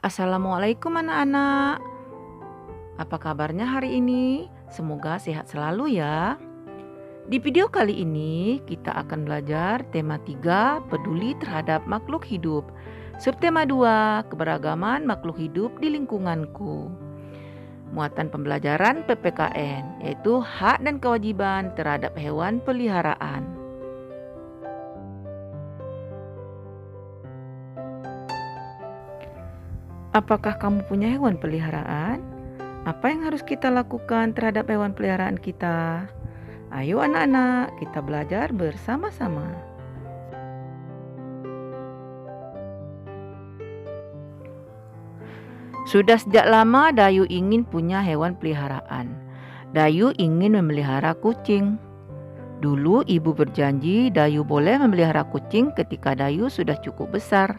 Assalamualaikum anak-anak. Apa kabarnya hari ini? Semoga sehat selalu ya. Di video kali ini kita akan belajar tema 3, peduli terhadap makhluk hidup. Subtema 2, keberagaman makhluk hidup di lingkunganku. Muatan pembelajaran PPKN, yaitu hak dan kewajiban terhadap hewan peliharaan. Apakah kamu punya hewan peliharaan? Apa yang harus kita lakukan terhadap hewan peliharaan kita? Ayo anak-anak, kita belajar bersama-sama. Sudah sejak lama Dayu ingin punya hewan peliharaan. Dayu ingin memelihara kucing. Dulu ibu berjanji Dayu boleh memelihara kucing ketika Dayu sudah cukup besar.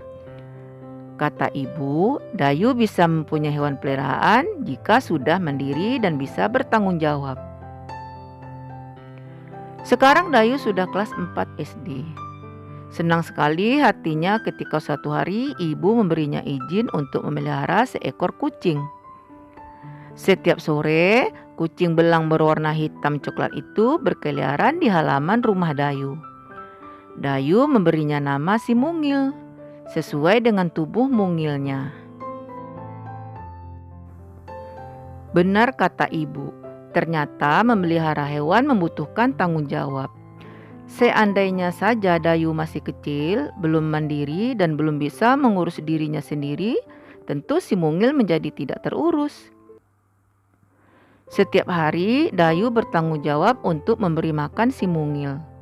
Kata ibu, Dayu bisa mempunyai hewan peliharaan jika sudah mandiri dan bisa bertanggung jawab. Sekarang Dayu sudah kelas 4 SD. Senang sekali hatinya ketika suatu hari ibu memberinya izin untuk memelihara seekor kucing. Setiap sore, kucing belang berwarna hitam coklat itu berkeliaran di halaman rumah Dayu. Dayu memberinya nama si Mungil, sesuai dengan tubuh mungilnya. Benar kata ibu, ternyata memelihara hewan membutuhkan tanggung jawab. Seandainya saja Dayu masih kecil, belum mandiri dan belum bisa mengurus dirinya sendiri, tentu si Mungil menjadi tidak terurus. Setiap hari Dayu bertanggung jawab untuk memberi makan si Mungil.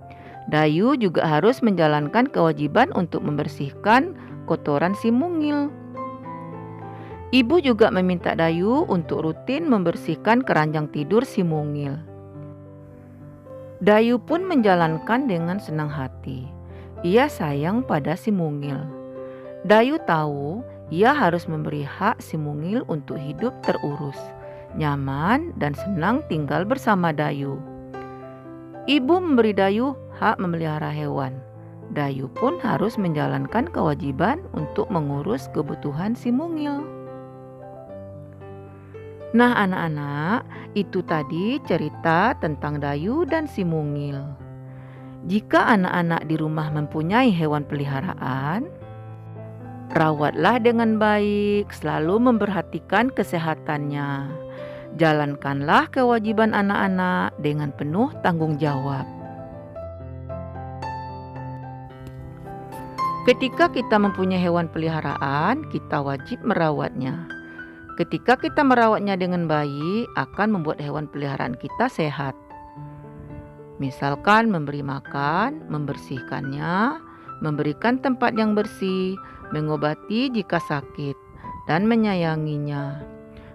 Dayu juga harus menjalankan kewajiban untuk membersihkan kotoran si Mungil. Ibu juga meminta Dayu untuk rutin membersihkan keranjang tidur si Mungil. Dayu pun menjalankan dengan senang hati. Ia sayang pada si Mungil. Dayu tahu ia harus memberi hak si Mungil untuk hidup terurus, nyaman dan senang tinggal bersama Dayu. Ibu memberi Dayu hak memelihara hewan. Dayu pun harus menjalankan kewajiban untuk mengurus kebutuhan si Mungil. Nah anak-anak, itu tadi cerita tentang Dayu dan si Mungil. Jika anak-anak di rumah mempunyai hewan peliharaan, rawatlah dengan baik, selalu memperhatikan kesehatannya. Jalankanlah kewajiban anak-anak dengan penuh tanggung jawab. Ketika kita mempunyai hewan peliharaan, kita wajib merawatnya. Ketika kita merawatnya dengan baik, akan membuat hewan peliharaan kita sehat. Misalkan memberi makan, membersihkannya, memberikan tempat yang bersih, mengobati jika sakit, dan menyayanginya.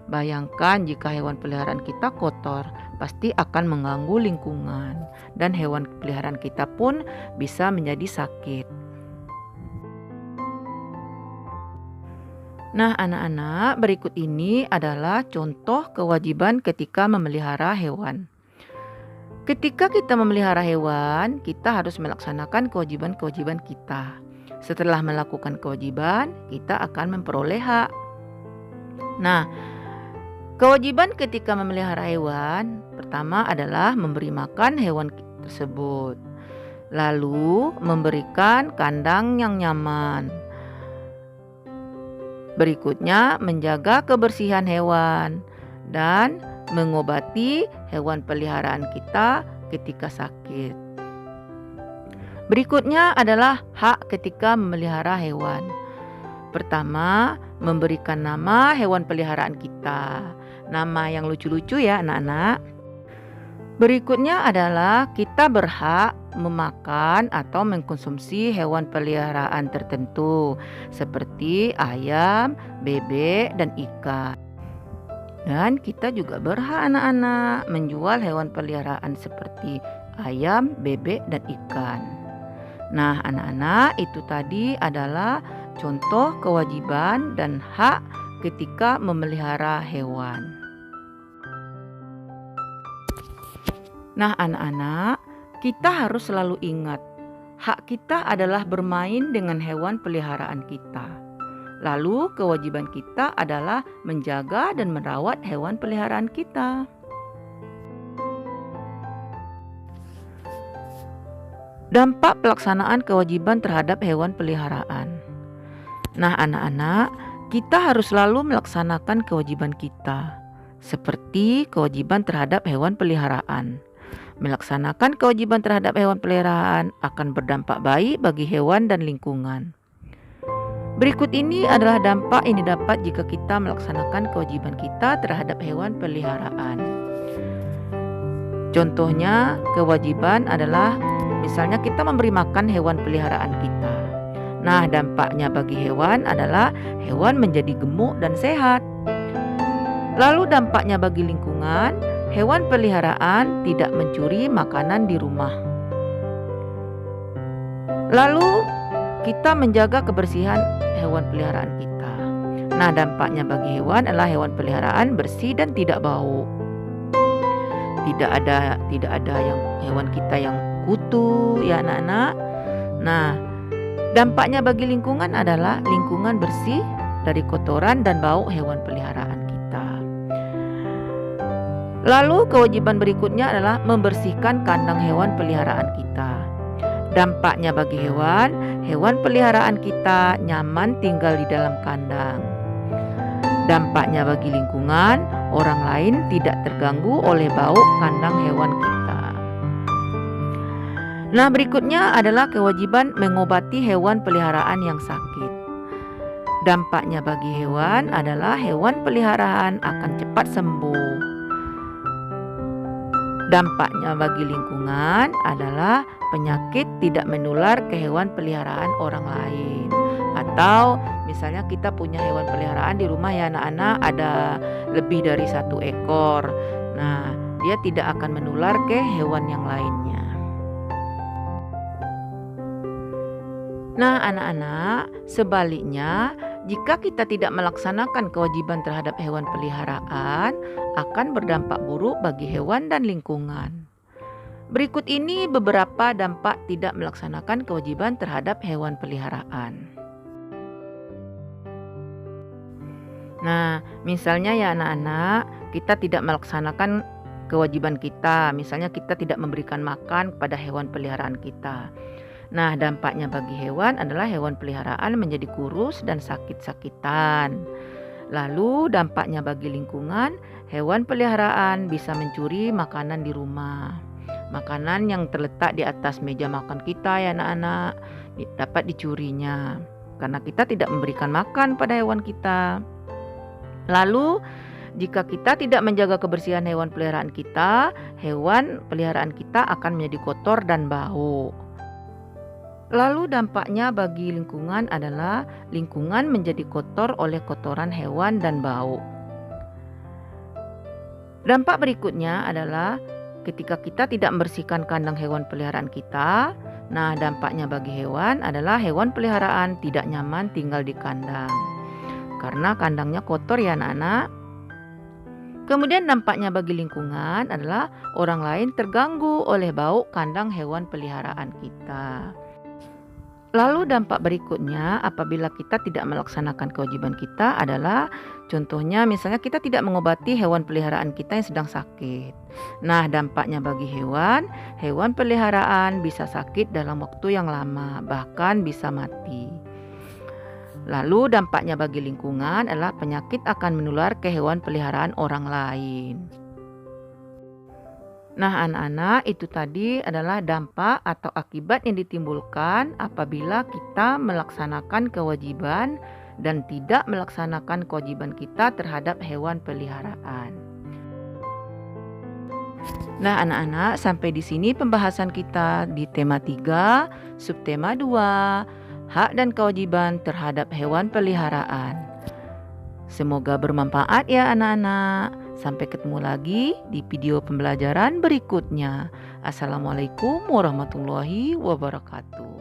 Bayangkan jika hewan peliharaan kita kotor, pasti akan mengganggu lingkungan, dan hewan peliharaan kita pun bisa menjadi sakit. Nah anak-anak, berikut ini adalah contoh kewajiban ketika memelihara hewan. Ketika kita memelihara hewan, kita harus melaksanakan kewajiban-kewajiban kita. Setelah melakukan kewajiban, kita akan memperoleh hak. Nah, kewajiban ketika memelihara hewan, pertama adalah memberi makan hewan tersebut. Lalu, memberikan kandang yang nyaman. Berikutnya, menjaga kebersihan hewan dan mengobati hewan peliharaan kita ketika sakit. Berikutnya adalah hak ketika memelihara hewan. Pertama, memberikan nama hewan peliharaan kita. Nama yang lucu-lucu ya anak-anak. Berikutnya adalah kita berhak memakan atau mengkonsumsi hewan peliharaan tertentu seperti ayam, bebek, dan ikan. Dan kita juga berhak anak-anak menjual hewan peliharaan seperti ayam, bebek, dan ikan. Nah anak-anak, itu tadi adalah contoh kewajiban dan hak ketika memelihara hewan. Nah anak-anak, kita harus selalu ingat, hak kita adalah bermain dengan hewan peliharaan kita. Lalu kewajiban kita adalah menjaga dan merawat hewan peliharaan kita. Dampak pelaksanaan kewajiban terhadap hewan peliharaan. Nah, anak-anak, kita harus selalu melaksanakan kewajiban kita, seperti kewajiban terhadap hewan peliharaan. Melaksanakan kewajiban terhadap hewan peliharaan akan berdampak baik bagi hewan dan lingkungan. Berikut ini adalah dampak yang didapat jika kita melaksanakan kewajiban kita terhadap hewan peliharaan. Contohnya, kewajiban adalah misalnya kita memberi makan hewan peliharaan kita. Nah, dampaknya bagi hewan adalah hewan menjadi gemuk dan sehat. Lalu dampaknya bagi lingkungan, hewan peliharaan tidak mencuri makanan di rumah. Lalu kita menjaga kebersihan hewan peliharaan kita. Nah, dampaknya bagi hewan adalah hewan peliharaan bersih dan tidak bau. Tidak ada yang hewan kita yang kutu, ya anak-anak. Nah, dampaknya bagi lingkungan adalah lingkungan bersih dari kotoran dan bau hewan peliharaan kita. Lalu kewajiban berikutnya adalah membersihkan kandang hewan peliharaan kita. Dampaknya bagi hewan peliharaan kita nyaman tinggal di dalam kandang. Dampaknya bagi lingkungan, orang lain tidak terganggu oleh bau kandang hewan kita. Nah, berikutnya adalah kewajiban mengobati hewan peliharaan yang sakit. Dampaknya bagi hewan adalah hewan peliharaan akan cepat sembuh. Dampaknya bagi lingkungan adalah penyakit tidak menular ke hewan peliharaan orang lain. Atau misalnya kita punya hewan peliharaan di rumah, ya anak-anak, ada lebih dari 1 ekor. Nah, dia tidak akan menular ke hewan yang lainnya. Nah, anak-anak, sebaliknya, jika kita tidak melaksanakan kewajiban terhadap hewan peliharaan, akan berdampak buruk bagi hewan dan lingkungan. Berikut ini beberapa dampak tidak melaksanakan kewajiban terhadap hewan peliharaan. Nah, misalnya ya anak-anak, kita tidak melaksanakan kewajiban kita. Misalnya kita tidak memberikan makan kepada hewan peliharaan kita. Nah, dampaknya bagi hewan adalah hewan peliharaan menjadi kurus dan sakit-sakitan. Lalu dampaknya bagi lingkungan, hewan peliharaan bisa mencuri makanan di rumah. Makanan yang terletak di atas meja makan kita, ya anak-anak, dapat dicurinya karena kita tidak memberikan makan pada hewan kita. Lalu jika kita tidak menjaga kebersihan hewan peliharaan kita, hewan peliharaan kita akan menjadi kotor dan bau. Lalu dampaknya bagi lingkungan adalah lingkungan menjadi kotor oleh kotoran hewan dan bau. Dampak berikutnya adalah ketika kita tidak membersihkan kandang hewan peliharaan kita, nah dampaknya bagi hewan adalah hewan peliharaan tidak nyaman tinggal di kandang. Karena kandangnya kotor, ya anak-anak. Kemudian dampaknya bagi lingkungan adalah orang lain terganggu oleh bau kandang hewan peliharaan kita. Lalu dampak berikutnya apabila kita tidak melaksanakan kewajiban kita adalah contohnya misalnya kita tidak mengobati hewan peliharaan kita yang sedang sakit. Nah, dampaknya bagi hewan peliharaan bisa sakit dalam waktu yang lama, bahkan bisa mati. Lalu dampaknya bagi lingkungan adalah penyakit akan menular ke hewan peliharaan orang lain. Nah, anak-anak, itu tadi adalah dampak atau akibat yang ditimbulkan apabila kita melaksanakan kewajiban dan tidak melaksanakan kewajiban kita terhadap hewan peliharaan. Nah, anak-anak, sampai di sini pembahasan kita di tema 3, subtema 2. Hak dan kewajiban terhadap hewan peliharaan. Semoga bermanfaat ya anak-anak. Sampai ketemu lagi di video pembelajaran berikutnya. Assalamualaikum warahmatullahi wabarakatuh.